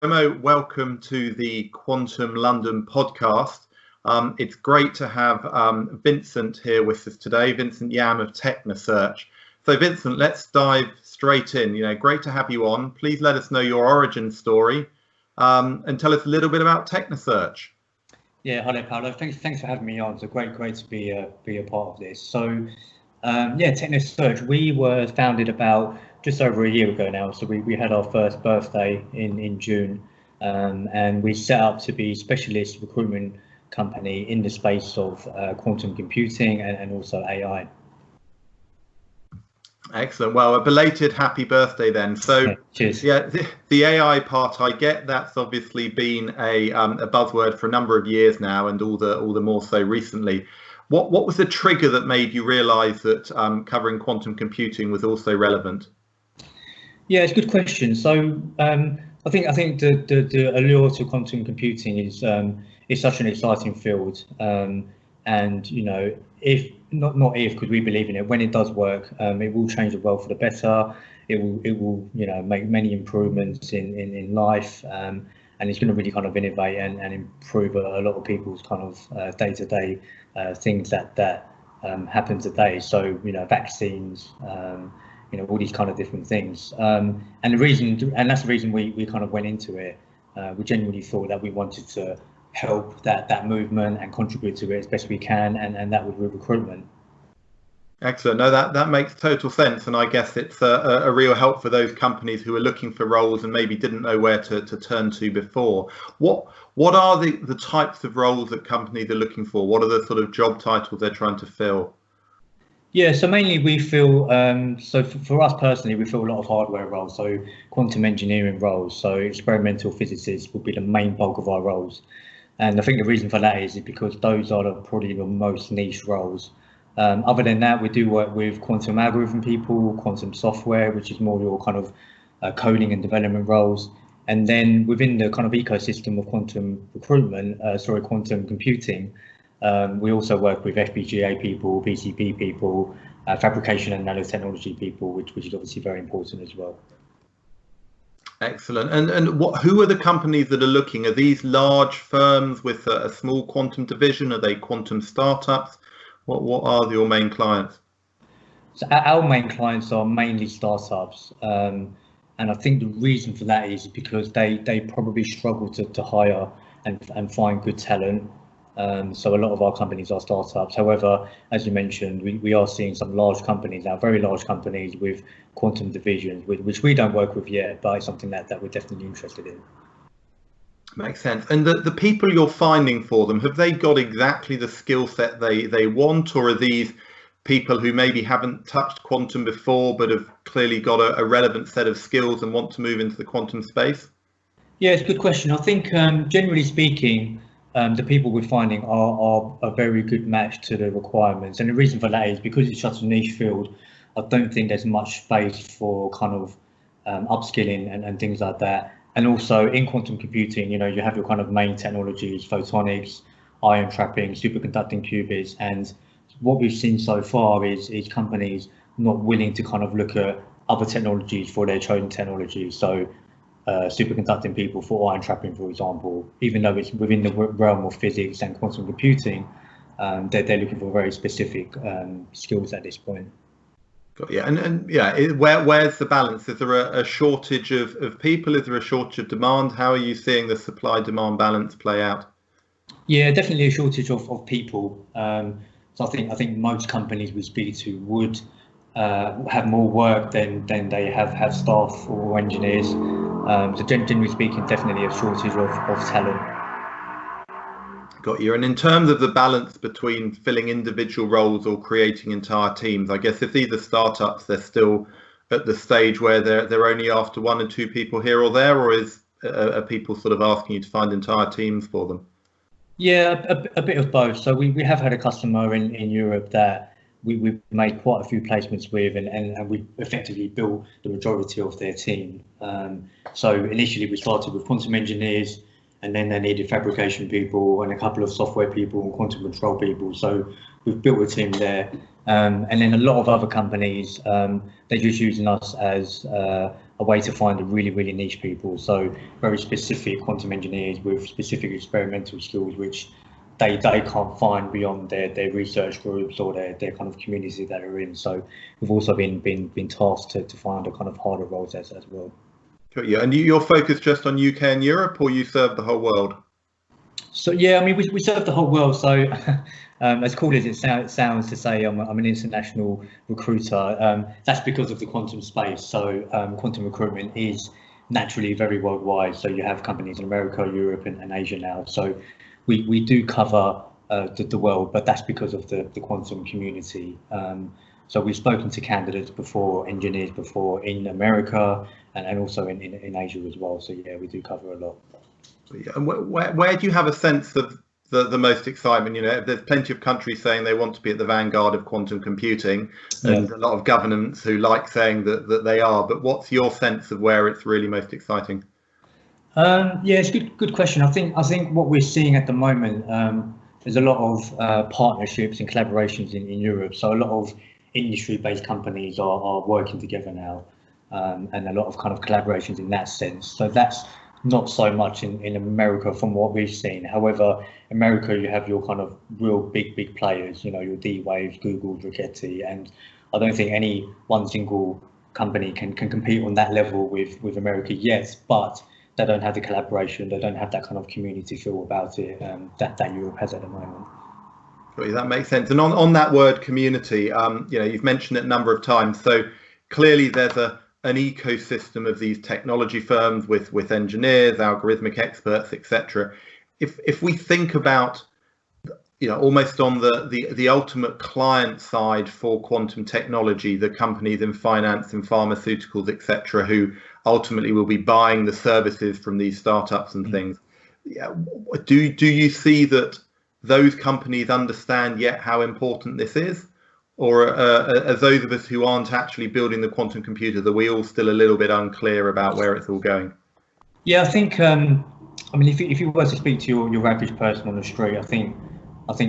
Cuomo, welcome to the Quantum London podcast. It's great to have Vincent here with us today, Vincent Yam of Tekna Search. So Vincent, let's dive straight in. Great to have you on. Please let us know your origin story and tell us a little bit about Tekna Search. Yeah, hello Paolo. Thanks for having me on. It's great to be a part of this. So Tekna Search, we were founded about just over a year ago now. So we had our first birthday in June, and we set up to be specialist recruitment company in the space of quantum computing and also AI. Excellent. Well, a belated happy birthday then. So cheers. Yeah, the AI part, I get that's obviously been a buzzword for a number of years now, and all the more so recently. What was the trigger that made you realise that covering quantum computing was also relevant? Yeah, it's a good question. So I think the allure to quantum computing is such an exciting field, and if not if, because we believe in it, when it does work, it will change the world for the better. It will make many improvements in life, and it's going to really kind of innovate and improve a lot of people's kind of day-to-day things that happen today. So vaccines, all these kind of different things. And that's the reason we kind of went into it. We genuinely thought that we wanted to help that movement and contribute to it as best we can, and that would be recruitment. Excellent. No, that makes total sense, and I guess it's a real help for those companies who are looking for roles and maybe didn't know where to turn to before. What are the types of roles that companies are looking for? What are the sort of job titles they're trying to fill? Yeah, so mainly we feel, so for us personally, we feel a lot of hardware roles, so quantum engineering roles, so experimental physicists would be the main bulk of our roles. And I think the reason for that is because those are probably the most niche roles. Other than that, we do work with quantum algorithm people, quantum software, which is more your kind of coding and development roles. And then within the kind of ecosystem of quantum quantum computing, we also work with FPGA people, PCB people, fabrication and nanotechnology people, which is obviously very important as well. Excellent. And who are the companies that are looking? Are these large firms with a small quantum division? Are they quantum startups? What are your main clients? So our main clients are mainly startups, and I think the reason for that is because they probably struggle to hire and find good talent. So a lot of our companies are startups. However, as you mentioned, we are seeing some large companies now, very large companies with quantum divisions, which we don't work with yet, but it's something that we're definitely interested in. Makes sense. And the people you're finding for them, have they got exactly the skill set they want, or are these people who maybe haven't touched quantum before but have clearly got a relevant set of skills and want to move into the quantum space? Yeah, it's a good question. I think generally speaking, the people we're finding are a very good match to the requirements. And the reason for that is because it's such a niche field, I don't think there's much space for kind of upskilling and things like that. And also in quantum computing, you have your kind of main technologies, photonics, ion trapping, superconducting qubits. And what we've seen so far is companies not willing to kind of look at other technologies for their chosen technology. So superconducting people for ion trapping, for example, even though it's within the realm of physics and quantum computing, they're looking for very specific skills at this point. Yeah, and yeah, where's the balance? Is there a shortage of people? Is there a shortage of demand? How are you seeing the supply-demand balance play out? Yeah, definitely a shortage of people. So I think most companies we speak to would have more work than they have staff or engineers. So generally speaking, definitely a shortage of talent. Got you. And in terms of the balance between filling individual roles or creating entire teams, I guess if these are startups, they're still at the stage where they're only after one or two people here or there, or are people sort of asking you to find entire teams for them? Yeah, a bit of both. So we have had a customer in Europe that we've made quite a few placements with, and we effectively built the majority of their team. So initially we started with quantum engineers, and then they needed fabrication people and a couple of software people and quantum control people. So we've built a team there. And then a lot of other companies, they're just using us as a way to find the really niche people. So very specific quantum engineers with specific experimental skills, which they can't find beyond their research groups or their kind of community that they're in. So we've also been tasked to find a kind of harder roles as well. Yeah, and you're focused just on UK and Europe, or you serve the whole world? So yeah, I mean, we serve the whole world. So as cool as it sounds to say I'm an international recruiter, that's because of the quantum space. So quantum recruitment is naturally very worldwide. So you have companies in America, Europe, and Asia now. So we do cover the world, but that's because of the quantum community. So we've spoken to candidates before, engineers before in America, and also in Asia as well. So yeah, we do cover a lot. And where do you have a sense of the most excitement? You know, there's plenty of countries saying they want to be at the vanguard of quantum computing, and a lot of governments who like saying that they are. But what's your sense of where it's really most exciting? Yeah, it's a good question. I think what we're seeing at the moment, there's a lot of partnerships and collaborations in Europe. So a lot of industry-based companies are working together now, and a lot of kind of collaborations in that sense. So that's not so much in America from what we've seen. However, America, you have your kind of real big players, you know, your D-Waves, Google, Rigetti, and I don't think any one single company can compete on that level with America yet, but they don't have the collaboration, they don't have that kind of community feel about it that Europe has at the moment. That makes sense. And on that word community, you know, you've mentioned it a number of times. So clearly there's an ecosystem of these technology firms with engineers, algorithmic experts, etc. If we think about, you know, almost on the ultimate client side for quantum technology, the companies in finance and pharmaceuticals, etc., who ultimately will be buying the services from these startups and things, yeah, do you see that those companies understand yet how important this is? Or as those of us who aren't actually building the quantum computers, are we all still a little bit unclear about where it's all going? Yeah, I think, I mean, if you were to speak to your average person on the street, I think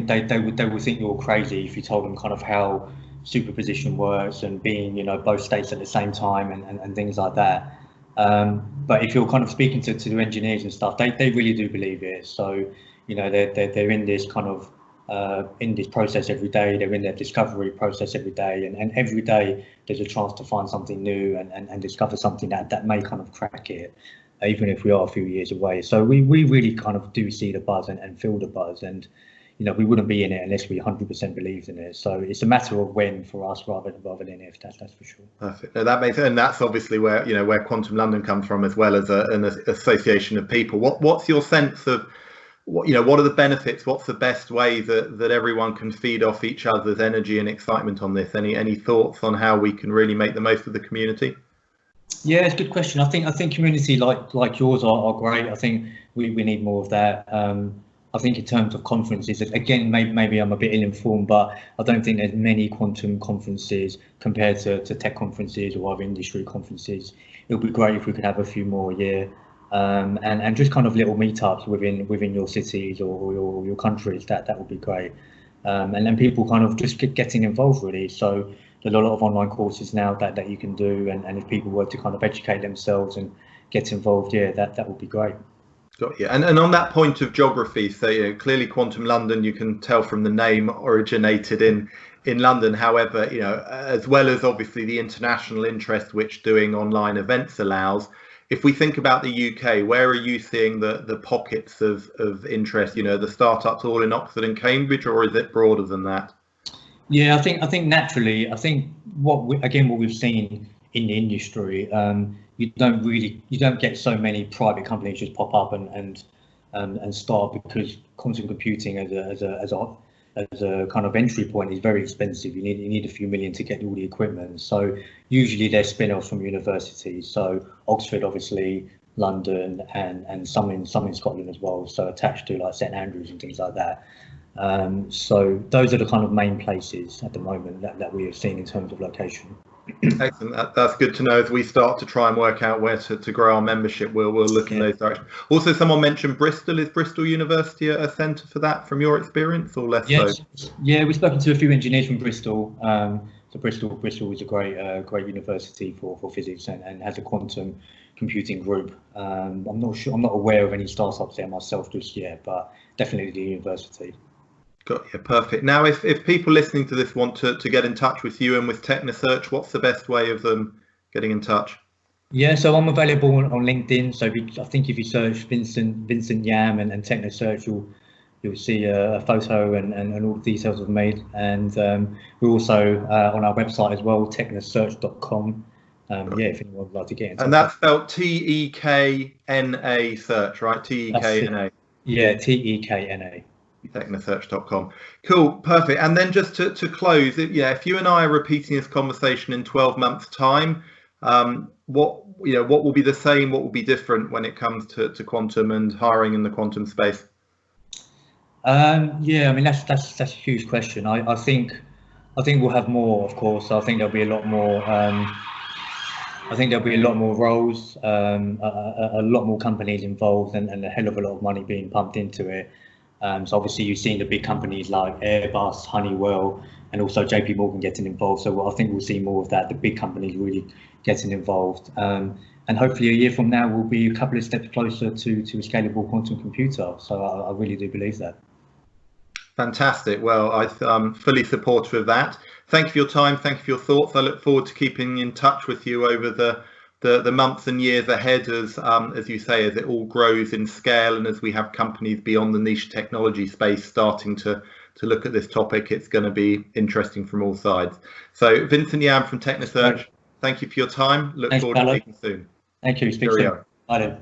they would think you're crazy if you told them kind of how superposition works and being, you know, both states at the same time and things like that. But if you're kind of speaking to the engineers and stuff, they really do believe it. So, you know, they're in this kind of in this process every day. They're in their discovery process every day, and every day there's a chance to find something new and discover something that may kind of crack it, even if we are a few years away. So we really kind of do see the buzz and feel the buzz, and you know, we wouldn't be in it unless we 100% believed in it. So it's a matter of when for us rather than if. That's for sure. Perfect. No, that makes sense, and that's obviously where, you know, where Quantum London comes from, as well as an association of people. What's your sense of what are the benefits? What's the best way that everyone can feed off each other's energy and excitement on this? Any thoughts on how we can really make the most of the community? Yeah, it's a good question. I think community like yours are great. I think we need more of that. I think in terms of conferences, again, maybe I'm a bit ill-informed, but I don't think there's many quantum conferences compared to tech conferences or other industry conferences. It would be great if we could have a few more a year, and just kind of little meetups within your cities or your countries. That would be great, and then people kind of just getting involved really. So there's a lot of online courses now that you can do, and if people were to kind of educate themselves and get involved, yeah, that would be great. Got you. And on that point of geography, so you know, clearly Quantum London, you can tell from the name, originated in London. However, you know, as well as obviously the international interest which doing online events allows, if we think about the UK, where are you seeing the pockets of interest? You know, the startups all in Oxford and Cambridge, or is it broader than that? Yeah, I think naturally, I think what we've seen in the industry, you don't get so many private companies just pop up and start, because quantum computing as a kind of entry point is very expensive. You need a few million to get all the equipment. So usually they're spin-offs from universities. So Oxford, obviously, London, and some in Scotland as well. So attached to like St Andrews and things like that. So those are the kind of main places at the moment that we have seen in terms of location. Excellent. That's good to know. As we start to try and work out where to grow our membership, we'll look in those directions. Also, someone mentioned Bristol. Is Bristol University a centre for that, from your experience, or less so? Yeah, we've spoken to a few engineers from Bristol. So Bristol is a great university for physics and has a quantum computing group. I'm not aware of any startups there myself just yet, but definitely the university. Got you, perfect. Now, if people listening to this want to get in touch with you and with Tekna Search, what's the best way of them getting in touch? Yeah, so I'm available on LinkedIn. So I think if you search Vincent Yam and Tekna Search, you'll see a photo and all the details I've made. And we're also on our website as well, teknasearch.com. Yeah, if anyone would like to get in touch. And that's spelled Tekna Search, right? Tekna. Yeah, Tekna. Teknasearch.com. Cool, perfect. And then just to close, if you and I are repeating this conversation in 12 months' time, what will be the same, what will be different when it comes to quantum and hiring in the quantum space? Yeah, I mean that's a huge question. I think we'll have more, of course. I think there'll be a lot more. I think there'll be a lot more roles, a lot more companies involved, and a hell of a lot of money being pumped into it. So obviously you've seen the big companies like Airbus, Honeywell, and also JP Morgan getting involved. So I think we'll see more of that, the big companies really getting involved. And hopefully a year from now, we'll be a couple of steps closer to a scalable quantum computer. So I really do believe that. Fantastic. Well, I'm fully supportive of that. Thank you for your time. Thank you for your thoughts. I look forward to keeping in touch with you over the months and years ahead, as you say, as it all grows in scale and as we have companies beyond the niche technology space starting to look at this topic. It's going to be interesting from all sides. So Vincent Yam from Tekna Search, thank you for your time. Look forward to speaking soon. Thank you. Speak soon. Bye then.